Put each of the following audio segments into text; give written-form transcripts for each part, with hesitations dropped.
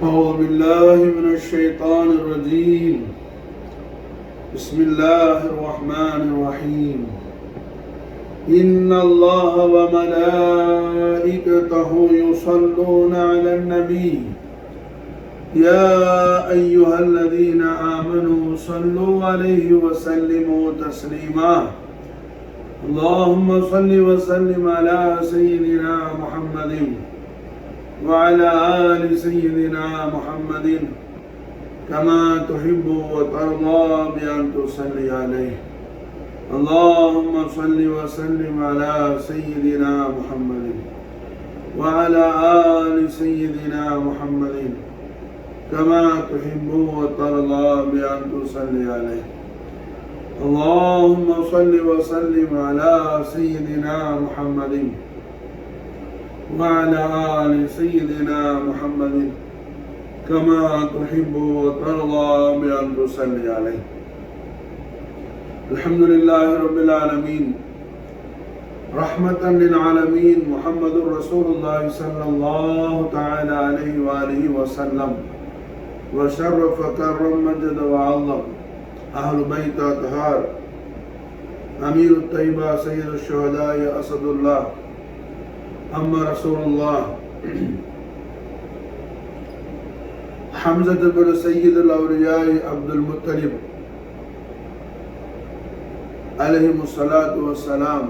أعوذ بالله من الشيطان الرجيم. بسم الله الرحمن الرحيم. إن الله وملائكته يصلون على النبي يا أيها الذين آمنوا صلوا عليه وسلموا تسليما. اللهم صل وسلم على سيدنا محمد وعلى آل سيدنا محمد كما تحب وترضى بأن تصلي عليه. اللهم صل وسلم على سيدنا محمد وعلى آل سيدنا محمد كما تحب وترضى بأن تصلي عليه. اللهم صل وسلم على سيدنا محمد وعلى آل سيدنا محمد كما تحب وترضى بأن تصلي عليه. الحمد لله رب العالمين رحمة للعالمين. محمد رسول الله صلى الله تعالى عليه وآله وسلم وشرف كرم مجد وعظم أهل بيت أطهار أمير الطيبة سيد الشهداء أسد الله أما رسول الله حمزة بن سيد الأولياء عبد المطلب عليهم الصلاة والسلام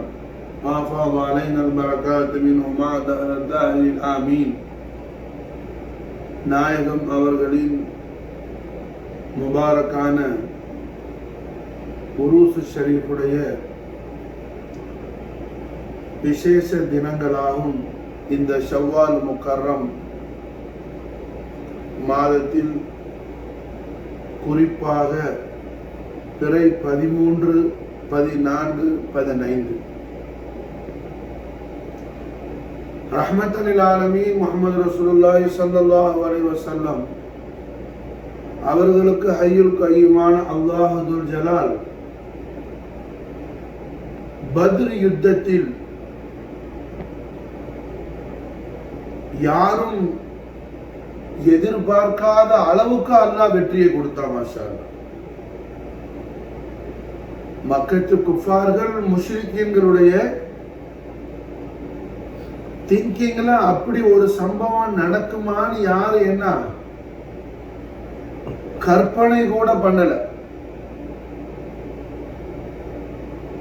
وأفاض علينا البركات منهما دهر الداهرين آمين. நாயகம் அவர்களின் முபாரக்கான உருஸ் ஷரீஃபுடைய விசேஷ தினங்களாகும் இந்த ஷவ்வால் முக்கர்ரம் மாதத்தில் குறிப்பாக பிறை 13, 14, 15 ரஹ்மத்தன் லில் ஆலமீன் முஹம்மது ரசூலுல்லாஹி ஸல்லல்லாஹு அலைஹி வஸல்லம் அவர்களுக்கு ஹய்யுல் கய்யூமான அல்லாஹ் துல் ஜலால் பத்ர் யுத்தத்தில் யாரும் எதிர்பார்க்காத அளவுக்கு அல்லாஹ் வெற்றியை கொடுத்தான். மாஷா அல்லாஹ். மக்கத்து குஃபார்கள் முஷ்ரிக்கீன்களுடைய திங்கிங்ல அப்படி ஒரு சம்பவம் நடக்குமான்னு யாரு என்ன கற்பனை கூட பண்ணல.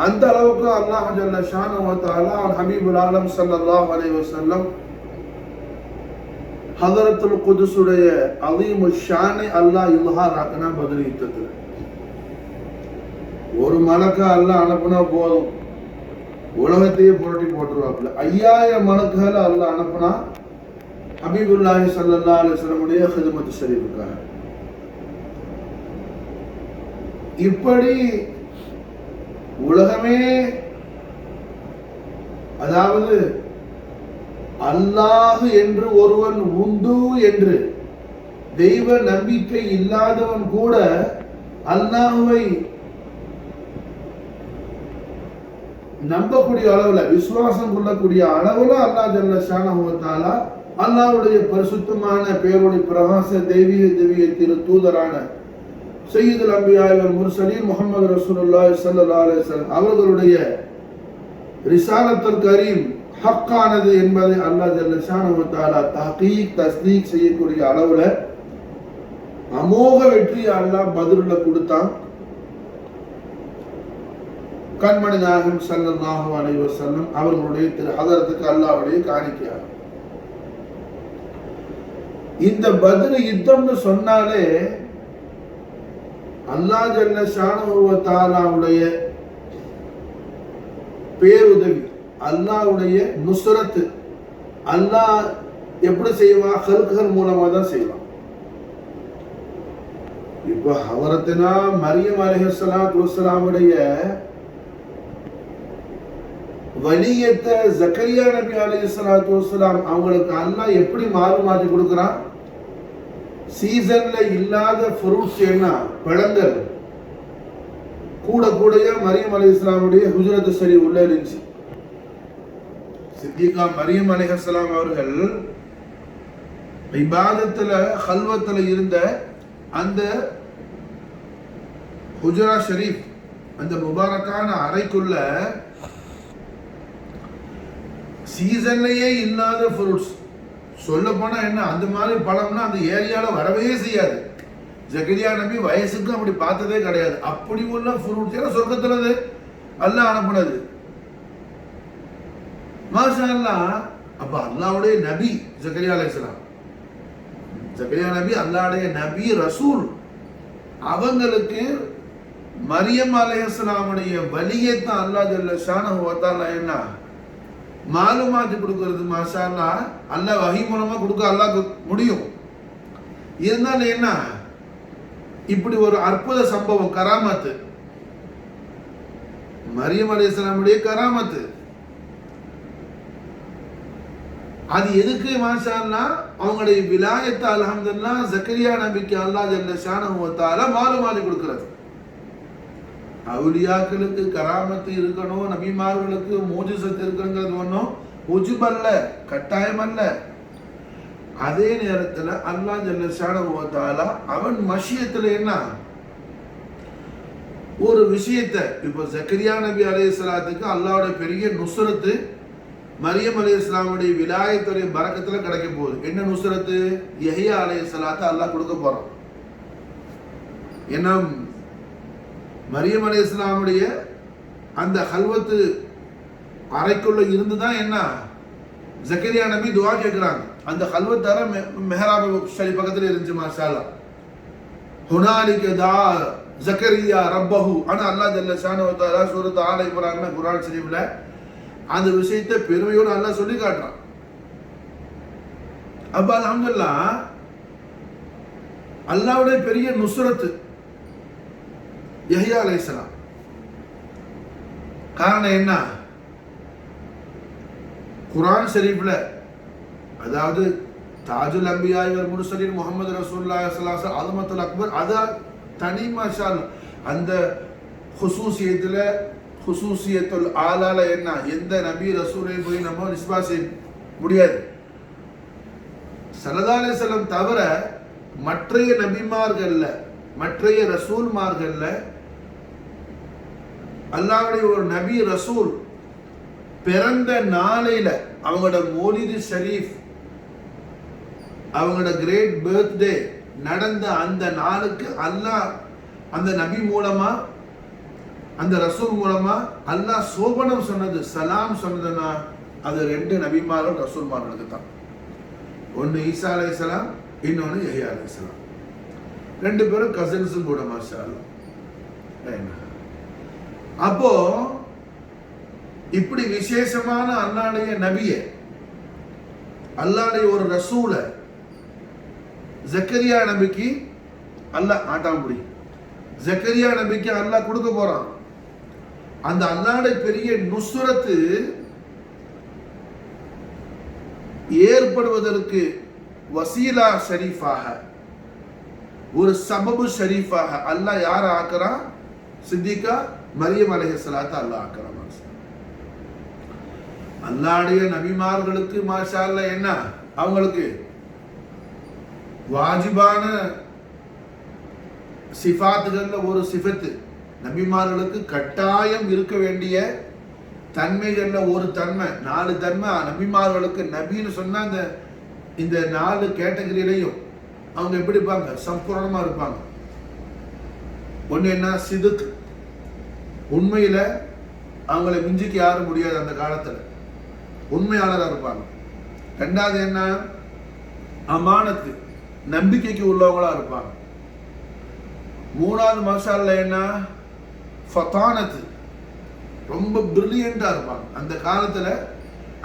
அந்த அளவுக்கு அல்லாஹ் ஜல்ல ஷானஹு வ தஆலா ஹபீபுல் ஆலம் ஸல்லல்லாஹு அலைஹி வஸல்லம் ஹதரத்துல் குதுஸுடைய அலீமு ஷானை அல்லாஹ் இல்ஹார் ஆக்கினா பத்ர் யுத்தத்துல. ஒரு மலக்க அல்லாஹ் அனுப்புனா போதும், உலகத்தையே புரட்டி போட்டுருவாப்புல. 5000 மலக்குகளை அல்லாஹ் அனுப்புனா ஹபீபுல்லாஹி ஸல்லல்லாஹு அலைஹி வஸல்லம் உடைய ஹிதமத் ஷரீஃபுக்காக. இப்படி உலகமே, அதாவது அல்லாஹ் என்று ஒருவன் உண்டு என்று தெய்வ நம்பிக்கை இல்லாதவன் கூட அல்லாஹ்வை நம்பக்கூடிய அளவுல, விசுவாசம் கொள்ளக்கூடிய அளவுல அல்லாஹ் ஜல்ல ஷானஹு வ தஆலா அல்லாஹ்வுடைய பரிசுத்தமான பேரொளி பிரகாச தெய்வீக திரு தூதரான சய்யிதுல் அன்பியா வல் முர்சலீன் முஹம்மது ரசூலுல்லாஹி ஸல்லல்லாஹு அலைஹி வஸல்லம் அவர்களுடைய ரிசாலத்துல் கரீம் ஹக்கானது என்பதை அல்லாஹ் ஜல்ல ஷானஹு வ தஆலா தஹ்கீக் தஸ்தீக் செய்யக்கூடிய அளவுல அமோக வெற்றி அல்லாஹ் பத்ருல கொடுத்தான். கண்மணி நாயகம் ஸல்லல்லாஹு அலைஹி வஸல்லம் அவர்களுடைய திரு ஹதரத்துக்கு அல்லாஹ்வுடைய காணிக்கையாக. இந்த பத்ர் யுத்தம்னு சொன்னாலே அல்லாஹ் ஜல்ல ஷானஹு வ தஆலாவுடைய பேருதவி, அல்லாஹ்வுடைய நுஸ்ரத். அல்லாஹ் எப்படி செய்வான்? ஹல்குகள் மூலமா தான் செய்வான். இப்போ ஹதரத்துனா மரியம் அலைஹிஸ்ஸலாத்து வஸ்ஸலாமுடைய வலியத்தை ஜக்கரியா நபி அலைஹிஸ்ஸலாத்து வஸ்ஸலாம் அவங்களுக்கு அல்லாஹ் எப்படி மாற்றி கொடுக்குறான்? சீசன்ல இல்லாத ஃப்ரூட்ஸ் என்ன, பழங்கள் கூட கூடயே மரியம் அலைஹிஸ்ஸலாமுடைய ஹுஜ்ரத் ஷரீஃப் உள்ள இருந்துச்சு. சித்திகா மரியம் அலைஹிஸ்ஸலாம் அவர்கள் இபாதத்துல ஹல்வத்துல இருந்த அந்த ஹுஜரா ஷரீஃப், அந்த முபாரக்கான அறைக்குள்ள சீசன்லயே இல்லாத ஃப்ரூட்ஸ், சொல்ல போனா என்ன, அந்த மாதிரி பழம்னா அந்த ஏரியால வரவே செய்யாது. ஜக்கரியா நபி வயசுக்கும் அப்படி பார்த்ததே கிடையாது. அப்படி உள்ள ஃப்ரூட்ஸ் ஏன்னா சொர்க்கத்துலது அல்லாஹ் அனுப்புனது. மாஷா அல்லாஹ். அப்ப அல்லாஹ்வுடைய நபி ஜக்கரியா அலைஹிஸ்ஸலாம், ஜக்கரியா நபி அல்லாஹ்வுடைய நபி ரசூல். அவங்களுக்கு மரியம் அலைஹிஸ்ஸலாமுடைய வலியத்தான் அல்லாஹ் ஜல்ல ஷானஹு வ தஆலா என்ன மாலுமாத்து கொடுக்கிறது. மாஷா அல்லாஹ். அல்லாஹ் வஹி மூலமா கொடுக்க அல்லாஹ்க்கு முடியும். இருந்தாலும் என்ன, இப்படி ஒரு அற்புத சம்பவம், கராமத்து, மரியம் அலைஹிஸ்ஸலாமுடைய கராமத்து. அது எதுக்கு மாஷா அல்லாஹ், அவங்களுடைய விலாயத்தை அல்ஹம்துலில்லாஹ் ஜக்கரியா நபிக்கு அல்லாஹ் ஜல்ல ஷானஹு வ தஆலா மாலுமாத்து கொடுக்கிறது. அவுலியாக்களுக்கு கராமத்து இருக்கணும், நபிமார்களுக்கு மோஜிசத்து இருக்குங்கிறது ஒன்றும் உஜுபல்ல, கட்டாயம் அல்ல. அதே நேரத்தில் அல்லாஹ் ஜல்ல ஷானஹு வ தஆலா அவன் மஷியத்துல என்ன ஒரு விஷயத்தை, இப்போ ஜக்கரியா நபி அலைஹிஸ்ஸலாத்துக்கு அல்லாஹ்வுடைய பெரிய நுஸ்ரத்து மரியம் அலைஹிஸ்ஸலாமுடைய விலாயத்துடைய பரக்கத்துல கிடைக்க போகுது. என்ன நுஸ்ரத்து? யஹ்யா அலைஹிஸ்ஸலாத்தை அல்லாஹ் கொடுக்க போறான். ஏன்னா மரியம் அலைஹிஸ்ஸலாமுடைய அந்த ஹல்வத்து அறைக்குள்ள இருந்துதான் என்ன ஜக்கரியா நபி துஆ கேட்கிறாங்க. அந்த ஹல்வத் அறை மெஹராப் ஷரீஃப் பக்கத்துல இருந்துச்சு. மாஷா அல்லாஹ். ஹுனாலிக தா ஜக்கரியா ரப்பஹு. ஆனா அல்லாஹ் ஜல்ல ஷானஹு வ தஆலா சூரத் ஆல இம்ரான் குர்ஆன் ஷரீஃப்ல அந்த விஷயத்தை பெருமையோடு அல்லாஹ் சொல்லி காட்டுறான். அப்ப அல்ஹம்துலில்லாஹ் அல்லாஹ்வுடைய பெரிய நுஸ்ரத் யஹ்யா அலைஹிஸ்ஸலாம். காரணம் என்ன? குர்ஆன் ஷரீஃப்ல, அதாவது தாஜுல் அம்பியா வல் முர்சலீன் முஹம்மது ரசூலுல்லாஹி ஸல்லல்லாஹு அலைஹி வஸல்லம் அஸமத்துல் அக்பர், அத தனி மாஷா அல்லாஹ். அந்த ஹுசூசியத்துல ஹுசூசியத்துல் ஆலால என்ன, எந்த நபி ரசூலை போய் நம்ம நிஸ்பா செய்ய முடியாது. ஸல்லல்லாஹு அலைஹி வஸல்லம் தவிர மற்றைய நபிமார்கள்ல, மற்றைய ரசூல்மார்கள்ல அல்லாஹ்வுடைய ஒரு நபி ரசூல் பிறந்த நாளையில அவங்களோட மௌலிது ஷரீஃப், அவங்களோட கிரேட் பர்த்டே நடந்த அந்த நாளுக்கு அல்லாஹ் அந்த நபி மூலமா, அந்த ரசூல் மூலமா அல்லாஹ் சோபனம் சொன்னது, சலாம் சொன்னதுன்னா அது ரெண்டு நபிமார்கள் ரசூல்மார்களுக்கு தான். ஒன்னு ஈசா அலைஹிஸ்ஸலாம், இன்னொன்னு யஹ்யா அலைஹிஸ்ஸலாம். ரெண்டு பேரும் கசின்ஸ் கூட. மாஷா அல்லாஹ். அப்போ இப்படி விசேஷமான அல்லாஹ்வுடைய நபிய, அல்லாஹ்வுடைய ஒரு ரசூல ஜக்கரியா நபிக்கு அல்லாஹ் ஆட்டாம்புடி ஜக்கரியா நபிக்கு அல்லாஹ் கொடுக்க போறான். அந்த அல்லாஹ்வுடைய பெரிய நுஸ்ரத்து ஏற்படுவதற்கு வசீலா ஷரீஃபாக, ஒரு சபபு ஷரீஃபாக அல்லாஹ் யார ஆக்குறான்? சித்திகா மரியம் அலைஹிஸ்ஸலாத்தை அல்லாஹ் ஆக்குறான். அல்லாஹ்வுடைய நபிமார்களுக்கு மாஷா அல்லாஹ் என்ன, அவங்களுக்கு வாஜிபான சிஃபாத்துகள்ல ஒரு சிஃபத்து, நபிமார்களுக்கு கட்டாயம் இருக்க வேண்டிய தன்மைகள்ல ஒரு தன்மை, 4 தன்மை நபிமார்களுக்கு. நபின்னு சொன்னா இந்த 4 கேட்டகரியிலையும் அவங்க எப்படி இருப்பாங்க? சம்பூர்ணமா இருப்பாங்க. ஒண்ணு என்ன? சிதுக், உண்மையில அவங்களை மிஞ்சிக்க யாரும் முடியாது. அந்த காலத்துல உண்மையாளராக இருப்பாங்க. ரெண்டாவது என்ன? அமானத்து, நம்பிக்கைக்கு உள்ளவங்களா இருப்பாங்க. மூணாவது மாஷா அல்லாஹ் என்ன? ஃபதானத்து, ரொம்ப பிரில்லியண்டா இருப்பாங்க. அந்த காலத்துல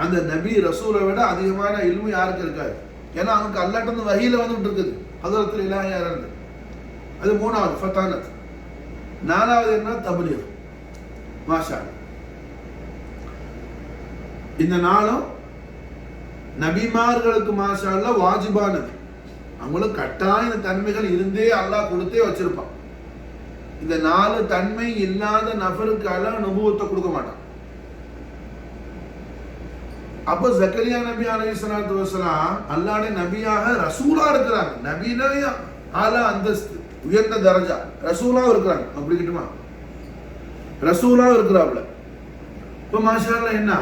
அந்த நபி ரசூலை விட அதிகமான இல்மு யாருக்கு இருக்காது. ஏன்னா அவனுக்கு அல்லாஹ்ட்ட இருந்து வஹீல வந்துட்டு இருக்குது, ஹதரத்துல் இலாஹியா இருந்து. அது மூணாவது ஃபதானத். நாலாவது என்ன? தப்லீக். மாஷா அல்லாஹ். இந்த நாளும் நபிமார்களுக்கு மாஷா அல்லாஹ் வாஜிபானது. அவங்களுக்கு கட்டாய தன்மைகள் இருந்தே அல்லாஹ் கொடுத்தே வச்சிருப்பான். இந்த 4 தன்மை இல்லாத நபருக்கு அல்லாஹ் நபுவத்தை கொடுக்க மாட்டான். அப்ப ஜக்கரியா நபி அலைஹிஸ்ஸலாத்து வஸலாம் அல்லாஹ்வுடைய நபியாக ரசூலா இருக்கிறாங்க. நபியா ஆலா அந்தஸ்து உயர்ந்த தரஜா ரசூலா இருக்கிறாங்க. அப்படி கிட்டுமா ரசூலா இருக்கிறாப்ல. இப்ப மாஷா அல்லாஹ் என்ன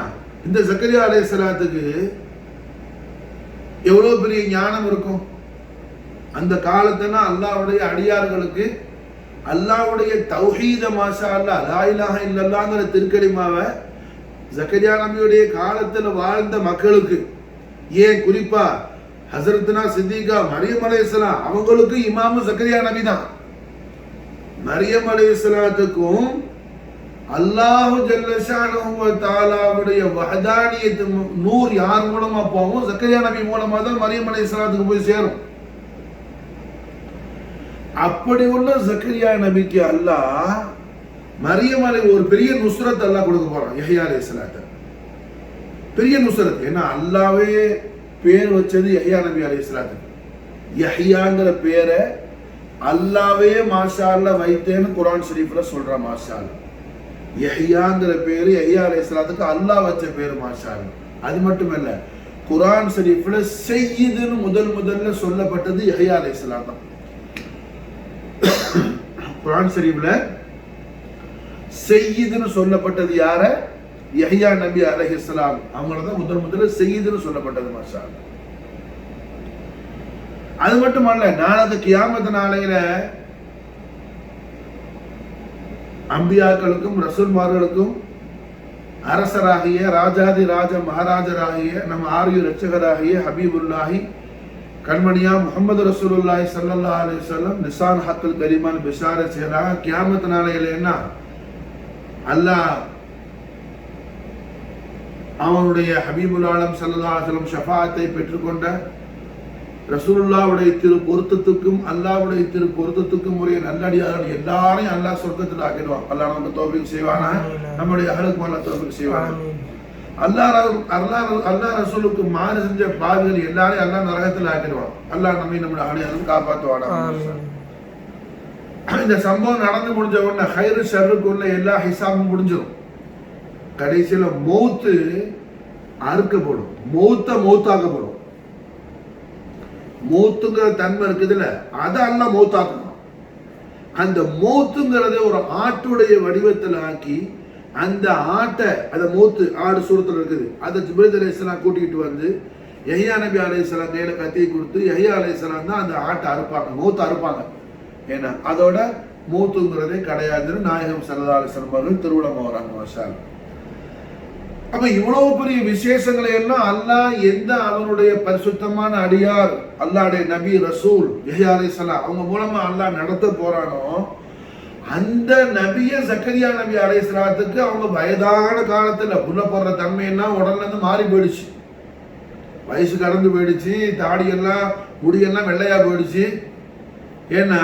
இந்த ஜக்கரியா அலைஹிஸ்ஸலாத்துக்கு எவ்வளவு பெரிய ஞானம் இருக்கும். அந்த காலத்துல அல்லாஹ்வுடைய அடியார்களுக்கு அல்லாஹ்வுடைய தௌஹீத மாஷா அல்லாஹ் லா இலாஹ இல்லல்லாஹ்ங்கற திருக்கலிமாவை ஜக்கரியா நபியுடைய காலத்துல வாழ்ந்த மக்களுக்கு, ஏன் குறிப்பா ஹஸரத்னா சித்திகா மரியம் அலைஹிஸ்ஸலாம் அவங்களுக்கு இமாமு ஜக்கரியா நபி தான். மரியம் அலைஹிஸ்ஸலாத்துக்கும் அல்லாஹ் ஜல்ல ஷானஹு வ தஆலாவுடைய வஹதானியத் நூர் யார் மூலமா போகும்? ஜக்கரியா நபி மூலமா தான் மரியம் அலைஹிஸ்ஸலாத்துக்கு போய் சேரும். அப்படி உள்ள ஜக்கரியா நபிக்கு அல்லாஹ் மரியம் அலை ஒரு பெரிய நுஸ்ரத் அல்லாஹ் கொடுக்க போறான். யஹ்யா அலைஹிஸ்ஸலாத்து பெரிய நுஸ்ரத். ஏன்னா அல்லாஹ்வே பேர் வச்சது யஹ்யா நபி அலைஹிஸ்ஸலாத்து. யஹ்யாங்கிற பேரை அல்லாஹ்வே மாஷா அல்லாஹ் வைத்தேன்னு குர்ஆன் ஷரீஃப்ல சொல்றான். மாஷா அல்லாஹ் யஹ்யாங்கிற பேரு யஹ்யா அலைஹிஸ்ஸலாத்துக்கு அல்லாஹ் வச்ச பேரு. மாஷா அல்லாஹ் அது மட்டும் இல்ல, குர்ஆன் ஷரீஃப்ல சய்யிதுன்னு முதல்ல சொல்லப்பட்டது யஹ்யா அலைஹிஸ்ஸலாம் தான். குர்ஆன் ஷரீஃப்ல சய்யிதுன்னு சொல்லப்பட்டது யார? யஹ்யா நபி அலைஹிஸ்ஸலாம் அவங்கள தான் முதல்ல சய்யிதுன்னு சொல்லப்பட்டது. மாஷா அல்லாஹ் அது மட்டுமல்ல, நாளைக்கு கியாமத் நாளையில அம்பியாக்களுக்கும் ரசூல்மார்களுக்கும் அரசராகிய ராஜாதி ராஜ மகாராஜராகிய நம்ம ஆரிய ரட்சகராகிய ஹபீபுல்லாஹி கண்மணியா முஹம்மது ரசூலுல்லாஹி ஸல்லல்லாஹு அலைஹி வஸல்லம் நிசான் ஹக்குல் கரீமான் பிஷாரத் செய்யறாங்க. கியாமத் நாளையில என்ன அல்லாஹ் அவனுடைய ஹபீபுல் ஆலம் ஸல்லல்லாஹு அலைஹி வஸல்லம் ஷஃபாஅத்தை பெற்றுக்கொண்ட ரசூலுல்லாஹ்வுடைய திரு பொருத்தத்துக்கும் அல்லாஹ்வுடைய திரு பொருத்தத்துக்கும் உரிய நல்லடியார்கள் எல்லாரையும் அல்லாஹ் சொர்க்கத்தில் ஆக்கிடுவான். அல்லாஹ் நமக்கு தௌஃபீக் செய்வானா, நம்முடைய அஹலுக்கு அல்லாஹ் தௌஃபீக் செய்வானா. அல்லாஹ் ரசூலுக்கு மாறு செஞ்ச பாவிகள் எல்லாரையும் அல்லாஹ் நரகத்தில் ஆக்கிடுவான். அல்லாஹ் நம்முடைய அடியார்கள் காப்பாற்றுவானா. இந்த சம்பவம் நடந்து முடிஞ்ச உடனே ஹைரு ஷர்ருக்குள்ள எல்லா ஹிசாபும் முடிஞ்சிடும். கடைசியில மௌத்து அறுக்கப்படும், மௌத்தாக்கப்படும். மௌத்துங்கிற தன்மை இருக்குதுல்ல, அதை அல்லாஹ் மௌத்தாக்கணும். அந்த மௌத்துங்கிறத ஒரு ஆட்டுடைய வடிவத்தில் ஆக்கி அந்த ஆட்டை, அந்த மௌத்து ஆடு சூரத்தில் இருக்குது, அதை ஜிப்ரீல் அலைஹிஸ்ஸலாம் கூட்டிகிட்டு வந்து யஹ்யா நபி அலைஹிஸ்ஸலாம் கையில கத்தியை கொடுத்து யஹ்யா அலைஹிஸ்ஸலாம் தான் அந்த ஆட்டை அறுப்பாங்க, மௌத்தை அறுப்பாங்க. ஏன்னா அதோட மௌத்துங்கிறதே கிடையாதுன்னு நாயகம் ஸல்லல்லாஹு அலைஹி வஸல்லம் அவர்கள் திருவிழா வராங்க. மாஷா அல்லாஹ். அப்ப இவ்வளவு பெரிய விசேஷங்களை எல்லாம் அல்லாஹ் எந்த அவனுடைய பரிசுத்தமான அடியார் அல்லாஹ்வுடைய நபி ரசூல் யஹ்யா அலைஹிஸ்ஸலாம் அவங்க மூலமா அல்லாஹ் நடத்த போறானோ, அந்த நபிய ஜக்கரியா நபி அலைஹிஸ்ஸலாத்துக்கு அவங்க வயதான காலத்துல புள்ள போடுற தன்மையெல்லாம் உடல்ல இருந்து மாறி போயிடுச்சு. வயசு கடந்து போயிடுச்சு, தாடியெல்லாம் முடியெல்லாம் வெள்ளையா போயிடுச்சு. ஏன்னா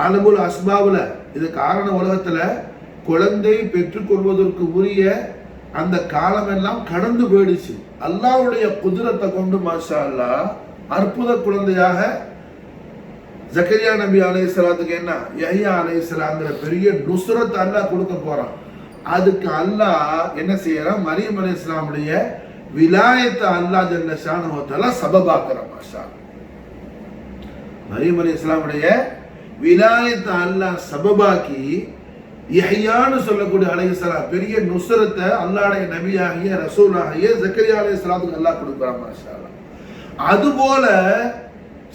ஆலமுல் அஸ்பாபுல இது காரண உலகத்துல குழந்தை பெற்றுக்கொள்வதற்கு உரிய அந்த காலம் எல்லாம் கடந்து போயிடுச்சு. அல்லாஹ்வுடைய குதிரத்தை கொண்டு மாஷா அல்லாஹ் அற்புத குழந்தையாக ஜக்கரியா நபி அலைஹிஸ்ஸலாத்துக்கு என்ன யஹ்யா அலைஹிஸ்ஸலாம்ங்கிற பெரிய நுஸ்ரத் அல்லாஹ் கொடுக்க போறான். அதுக்கு அல்லாஹ் என்ன செய்யறான்? மரியம் அலைஹிஸ்ஸலாமுடைய விலாயத்தை அல்லாஹ் ஜல்ல ஷானஹு வ தஆலா சபபாக்குறான். மாஷா அல்லாஹ் மரியம் அலைஹிஸ்ஸலாமுடைய விலாயத்தை அல்லாஹ் சபபாக்கி யஹ்யான்னு சொல்லக்கூடிய அலைஹிஸ்ஸலாம் பெரிய நுஸ்ரத்தை அல்லாஹ்வுடைய நபியாகிய ரசூலாகிய ஜக்கரியா அலைஹிஸ்ஸலாத்துக்கு அல்லாஹ் கொடுக்குறான். மாஷா அல்லாஹ். அதுபோல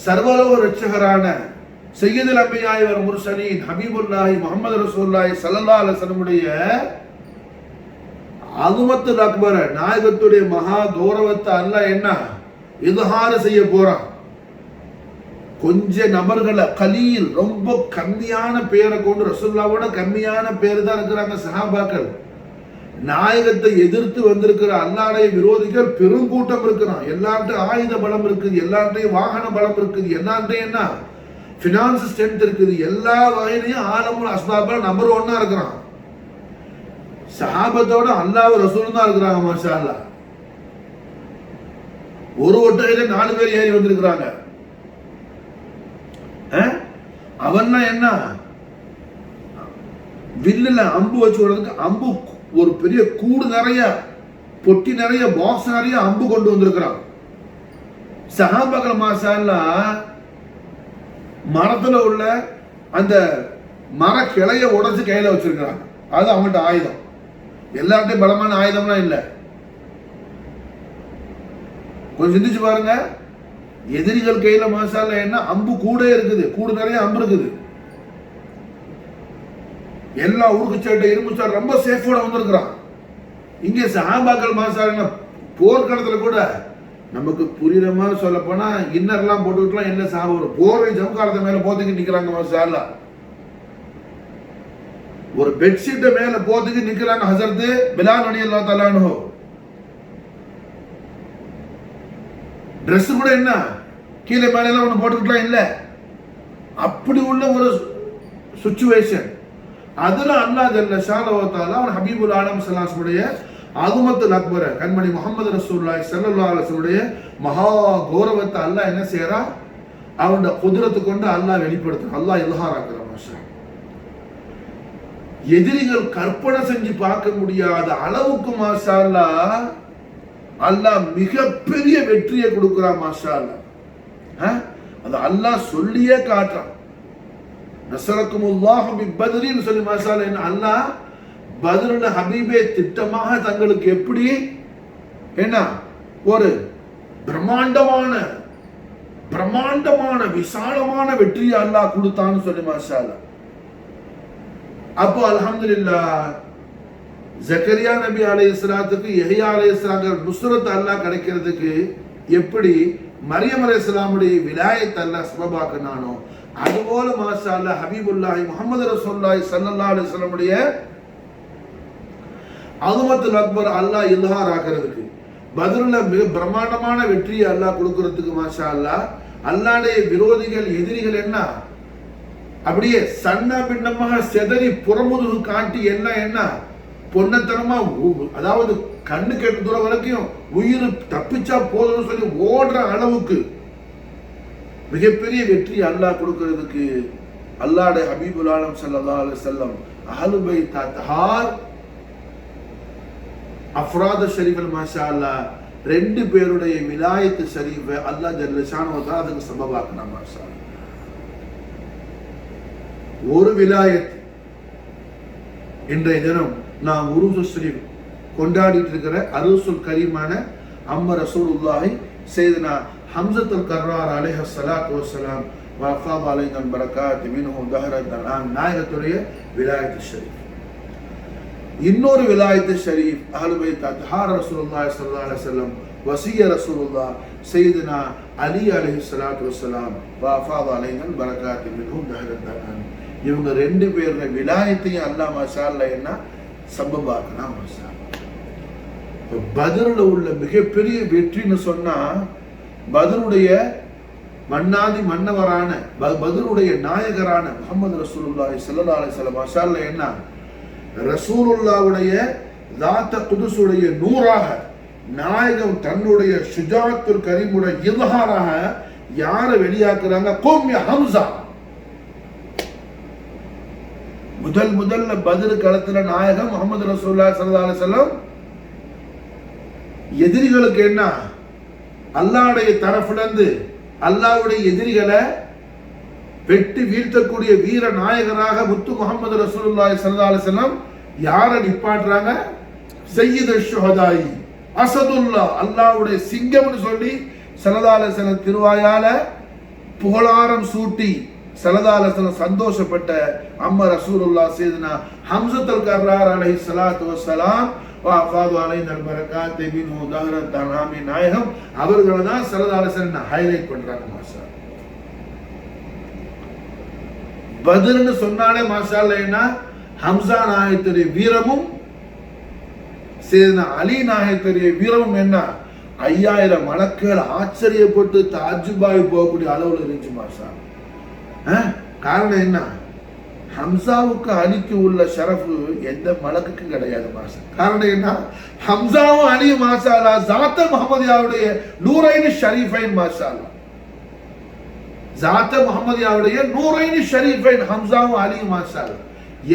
சர்வலோக ரட்சகரான சய்யிதுல் அம்பியா வல் முர்சலீன் ஹபீபுல்லாஹி முஹம்மது ரசூலுல்லாஹி ஸல்லல்லாஹு அலைஹி வஸல்லமுடைய அஸமத்துல் அக்பர் நாயகத்துடைய மகா கௌரவத்தை அல்லாஹ் என்ன இத்ஹார் செய்ய போறான். கொஞ்ச நபர்களை கலீல் ரொம்ப கம்மியான பேரை கொண்டு ரசூலுல்லாஹ்வோட கம்மியான பேர் தான் இருக்கிறாங்க சஹாபாக்கள். நாயகத்தை எதிர்த்து வந்திருக்கிற அல்லாஹ்வுடைய விரோதிகள் பெருங்கூட்டம் இருக்கிறான். எல்லார்ட்டையும் ஆயுத பலம் இருக்குது, எல்லார்ட்டையும் வாகன பலம் இருக்குது, எல்லார்ட்டையும் என்ன ஃபினான்ஸ் ஸ்ட்ரென்த் இருக்குது. எல்லா வகையிலையும் ஆலமுல் அஸ்பாப்ல நம்பர் 1 இருக்கிறான். சஹாபத்தோட அல்லாஹ் ரசூலும் தான் இருக்கிறாங்க. மாஷா அல்லாஹ். ஒரு ஒட்டகையில 4 பேர் ஏறி வந்திருக்கிறாங்க. அவன்னா என்ன வில்லுல அம்பு வச்சு அம்பு ஒரு பெரிய கூடு நிறைய பொட்டி நிறைய பாக்ஸ் நிறைய அம்பு கொண்டு வந்திருக்கிறான். சஹாபாக்கள் மாஷா அல்லாஹ் மரத்துல உள்ள அந்த மர கிளைய உடைச்சு கையில வச்சிருக்கிறாங்க. அது அவங்கள்ட்ட ஆயுதம். எல்லார்ட்டையும் பலமான ஆயுதம்லாம் இல்லை. கொஞ்சம் சிந்திச்சு பாருங்க. எதிரிகள் கையில மாஷா அல்லாஹ் என்ன அம்பு கூட இருக்குது, கூடு நிறைய அம்பு இருக்குது. எல்லா ஊருக்கு சேட்டை இரும்பு சார் ரொம்ப சேஃபோட வந்திருக்கிறான். இங்கே சஹாபாக்கள் மாஷா அல்லாஹ் போர்க்களத்துல கூட நமக்கு புரியுற மாதிரி சொல்ல போனா இன்னர்லாம் போட்டுக்கலாம். என்ன சாப்பிடும் போரை ஜம்காலத்தை மேல போத்துக்கு நிக்கிறாங்க மாஷா அல்லாஹ். ஒரு பெட்ஷீட்டை மேல போத்துக்கு நிக்கிறாங்க ஹஸரத் பிலால் ரலியல்லாஹு தஆலா அன்ஹு. Dress கூட என்ன கீழே மேல எல்லாம் ஒண்ணு போட்டுக்கலாம் இல்ல. அப்படி உள்ள ஒரு சிச்சுவேஷன். அதுல அல்லாஹ் ஜல்ல ஷானஹு வ தஆலா அவன் ஹபீபுல் ஆலம் ஸல்லல்லாஹு அலைஹி வஸல்லம் அதுமத்துல் அக்பர் கண்மணி முஹம்மது ரசூலுல்லாஹி ஸல்லல்லாஹு அலைஹி வஸல்லம் மகா கௌரவத்தை அல்லாஹ் என்ன செய்யறான்? அவனுடைய குதிரத்து கொண்டு அல்லாஹ் வெளிப்படுத்துறான். அல்லாஹ் இல்ஹார் ஆக்குறான். மாஷா எதிரிகள் கற்பனை செஞ்சு பார்க்க முடியாத அளவுக்கு மாஷா அல்லாஹ் அல்லாஹ் மிகப்பெரிய வெற்றியை கொடுக்கிறான். மாஷா அல்லாஹ் அது அல்லாஹ் சொல்லியே காட்டுறான். நஸரக்குமுல்லாஹு பிபத்ரின்னு சொல்லி மாஷா அல்லாஹ் அல்லாஹ் பத்ருல ஹபீபே திட்டமாக தங்களுக்கு எப்படி என்ன ஒரு பிரம்மாண்டமான விசாலமான வெற்றியை அல்லாஹ் கொடுத்தான்னு சொல்லி மாஷா அல்லாஹ். அப்போ அல்ஹம்துலில்லாஹ் ஜக்கரியா நபி அலைஹிஸ்ஸலாத்துக்கு யஹ்யா அலைஹிஸ்ஸலாம் நுஸ்ரத் அல்லாஹ் கிடைக்கிறதுக்கு எப்படி மரியம் அலைஹிஸ்ஸலாமுடைய விலாயத் அல்லாஹ் சபபாக்குனானோ அதுபோல மாஷா அல்லாஹ் ஹபீபுல்லாஹி முஹம்மது ரசூலுல்லாஹி ஸல்லல்லாஹு அலைஹி வஸல்லம் உடைய அதுமத்துல் அக்பர் அல்லாஹ் இல்ஹார் ஆக்குறதுக்கு பத்ருல மிக பிரம்மாண்டமான வெற்றியை அல்லாஹ் கொடுக்கிறதுக்கு மாஷா அல்லாஹ் அல்லாஹ்வுடைய விரோதிகள் எதிரிகள் என்ன அப்படியே சன்ன பின்னமாக செதறி புறமுதுகு காட்டி எல்லாம் என்ன பொன்னத்தனமா அதாவது கண்ணு கெட்ட தூரம் வரைக்கும் உயிர் தப்பிச்சா போதும்னு சொல்லி ஓடுற அளவுக்கு மிகப்பெரிய வெற்றி அல்லாஹ் கொடுக்கிறதுக்கு அல்லாஹ்வுடைய ஹபீபுல் ஆலம் ஸல்லல்லாஹு அலைஹி வஸல்லம் அஹ்லு பைத் தஹார் அஃப்ராத் ஷரீஃபல் மாஷா அல்லாஹ் ரெண்டு பேருடைய விலாயத் ஷரீஃபை அல்லாஹ் ஜல்ல ஷானஹு வ தஆலா அதுக்கு சபபாக்குனா. மாஷா அல்லாஹ் ஒரு விலாயத் இன்றைய தினம் நாம் உருஸ் ஷரீஃப் கொண்டாடிட்டு இருக்கிற அரூசுல் கரீமான அம்ம ரசூலுல்லாஹி சையதுனா ஹம்ஸத்துல் கர்ரார் அலைஹி ஸலாத்து வஸ்ஸலாம் வஃபாத் அலைஹி பரகாத் மின்ஹு தஹரத் நாயகத்துடைய விலாயத் ஷரீஃப். இன்னொரு விலாயத் ஷரீஃப் அஹ்லு பைத் தஹார் ரசூலுல்லாஹி ஸல்லல்லாஹு அலைஹி வஸல்லம் வசிய ரசூலுல்லாஹ் சையதுனா அலி அலைஹி ஸலாத்து வஸ்ஸலாம் வஃபாத் அலைஹி பரகாத் மின்ஹு தஹரத். இவங்க ரெண்டு பேருடைய விலாயத்தையும் அல்லாஹ் மாஷா அல்லாஹ் என்ன சபபாக்குனா. மாஷா அல்லாஹ் பத்ருல உள்ள மிகப்பெரிய வெற்றின்னு சொன்னா பத்ருடைய மன்னாதி மன்னவரான பத்ருடைய நாயகரான முஹம்மது ரசூலுல்லாஹி ஸல்லல்லாஹு அலைஹி வஸல்லம் மாஷா அல்லாஹ் என்ன ரசூலுல்லாஹ்வுடைய ذات குதுஸுடைய நூறாக நாயகம் தன்னுடைய ஷுஜாஅத்துல் கரீமுடைய இல்ஹாராக யாரை வெளியாக்குறாங்க? கும் யா ஹம்ஸா. முதல்ல பத்ர் களத்துல நாயகம் முஹம்மது ரசூலுல்லாஹி ஸல்லல்லாஹு அலைஹி வஸல்லம் எதிரிகளுக்கு என்ன அல்லாஹ்வுடைய தரப்புல இருந்து அல்லாஹ்வுடைய எதிரிகளை வெட்டி வீழ்த்தக்கூடிய வீர நாயகராக முத்து முஹம்மது ரசூலுல்லாஹி ஸல்லல்லாஹு அலைஹி வஸல்லம் யாரை நிப்பாட்டுறாங்க? சய்யிது ஷுஹதாயி அஸதுல்லாஹ் அல்லாஹ்வுடைய சிங்கம்னு சொல்லி ஸல்லல்லாஹு அலைஹி வஸல்லம் திருவாயால புகழாரம் சூட்டி ஸல்லல்லாஹு அலைஹி வஸல்லம் சந்தோஷப்பட்ட அம்ம ரசூலுல்லாஹ் சையதுனா ஹம்ஸத்துல் கர்ரார் அலைஹி ஸலாத்து வஸ்ஸலாம் வஃபாது அலைஹி பரகாத் மின்ஹு தஹரத் தனாமி நாயகம் அவர்களை தான் ஸல்லல்லாஹு அலைஹி வஸல்லம் ஹைலைட் பண்றாங்க. மாஷா பத்ர்னு சொன்னாலே மாஷா அல்லாஹ் என்ன ஹம்ஸா நாயகத்துடைய வீரமும் சையதுனா அலி நாயகத்துடைய வீரமும் என்ன 5000 மலக்குகள் ஆச்சரியப்பட்டு தாஜ்ஜுபாய் போகக்கூடிய அளவுல இருந்துச்சு. மாஷா காரணம் என்ன? ஹம்சாவுக்கு அலிக்கு உள்ள ஷரஃபு எந்த மலக்குக்கும் கிடையாது. மாஷா காரணம் என்ன? ஹம்சாவும் அலியும் மாஷா அல்லாஹ் ஸாத்த முஹம்மதியாவுடைய நூரைன் ஷரீஃபைன். மாஷா அல்லாஹ் ஸாத்த முஹம்மதியாவுடைய நூரைன் ஷரீஃபைன் ஹம்சாவும் அலியும். மாஷா அல்லாஹ்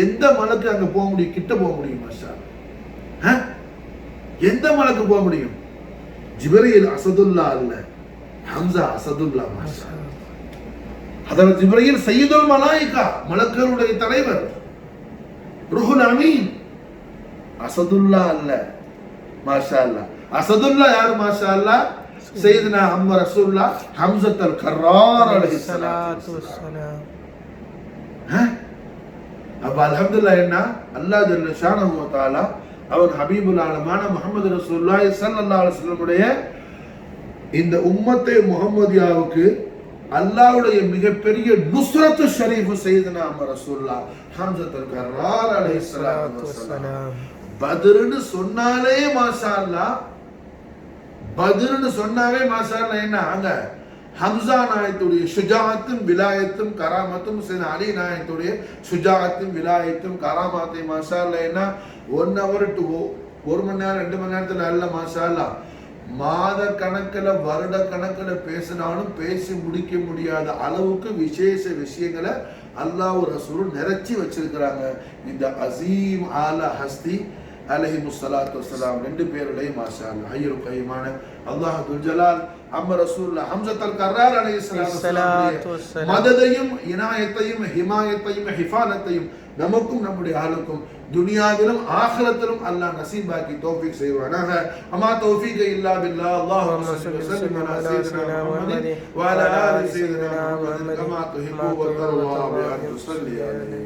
எந்த மலக்கு அங்க போக முடியும்? கிட்ட போக முடியும்? மாஷா அல்லாஹ் எந்த மலக்கு போக முடியும்? ஜிப்ரீல் அசதுல்லா அல்ல, ஹம்சா அசதுல்லா. மாஷா அல்லாஹ். ஹதரத் ஜிப்ரீல் சையதுல் மலாயிகா, மலக்குகளுடைய தலைவர், ரூஹுல் அமீன். அசதுல்லா அல்ல. மாஷா அல்லாஹ். அசதுல்லா யார்? மாஷா அல்லாஹ் சையதுனா அம்மர் ரசூலுல்லாஹ் ஹம்ஸத்துல் கர்ரார் அலைஹிஸ்ஸலாத்து வஸ்ஸலாம். அப்ப அல்ஹம்துலில்லாஹ் என்ன, அல்லாஹ் ஜல்ல ஷானஹு வ தஆலா அவர் ஹபீபுல் ஆலமான முஹம்மது ரசூலுல்லாஹி ஸல்லல்லாஹு அலைஹி வஸல்லமுடைய இந்த உம்மத்தே முஹம்மதியாவுக்கு அல்லாஹ்வுடைய மிகப்பெரிய நுஸ்ரத்து ஷரீஃப் சையதுனா அம்மர் ரசூலுல்லாஹ் ஹம்ஸத்துல் கர்ரார் அலைஹிஸ்ஸலாத்து வஸ்ஸலாம். பத்ர்னு சொன்னாலே மாஷா அல்லாஹ், பத்ர்னு சொன்னாவே மாஷா அல்லாஹ் என்ன, அங்க ஹம்சா நாயத்துடைய சுஜாஅத்தும் விலாயத்தும் கராமத்தும், சையதுனா அலி நாயத்துடைய சுஜாஅத்தும் விலாயத்தும் கராமத்தையும் மாஷா அல்லாஹ் என்ன 1 hour to 1 மணி நேரம் 2 மணி நேரத்துல அல்ல மாஷா அல்லாஹ், மாத கணக்குல வருட கணக்குல பேசினாலும் பேசி முடிக்க முடியாத அளவுக்கு விசேஷ விஷயங்களை அல்லாஹ் ரசூல் நிறைச்சி வச்சிருக்கிறாங்க. இந்த அசீம் ஆல ஹஸ்தி அலைஹிமுஸ்ஸலாத்து வஸ்ஸலாம் 2 பேருடையும் மாஷா அல்லாஹ் ஹய்யுல் கய்யூமான அல்லாஹ் துல் ஜலால் அம்மர் ரசூலுல்லாஹ் ஹம்ஸத்துல் கர்ரார் அலைஹிஸ்ஸலாத்து வஸ்ஸலாம் மததையும் இனாயத்தையும் ஹிமாயத்தையும் ஹிஃபானத்தையும் நமக்கும் நம்முடைய ஆளுக்கும் துனியாவிலும் ஆகிரத்திலும் அல்லாஹ் நசீபாக்கி தௌஃபீக் செய்வானாக. அமா தௌஃபீக இல்லா பில்லாஹ். அல்லாஹும்ம ஸல்லி வஸல்லிம் அலா ஸய்யிதினா முஹம்மதின் வ அலா ஆலி ஸய்யிதினா முஹம்மதின் கமா துஹிப்பு வ தர்வா வ அன் துஸல்லி அலைஹி.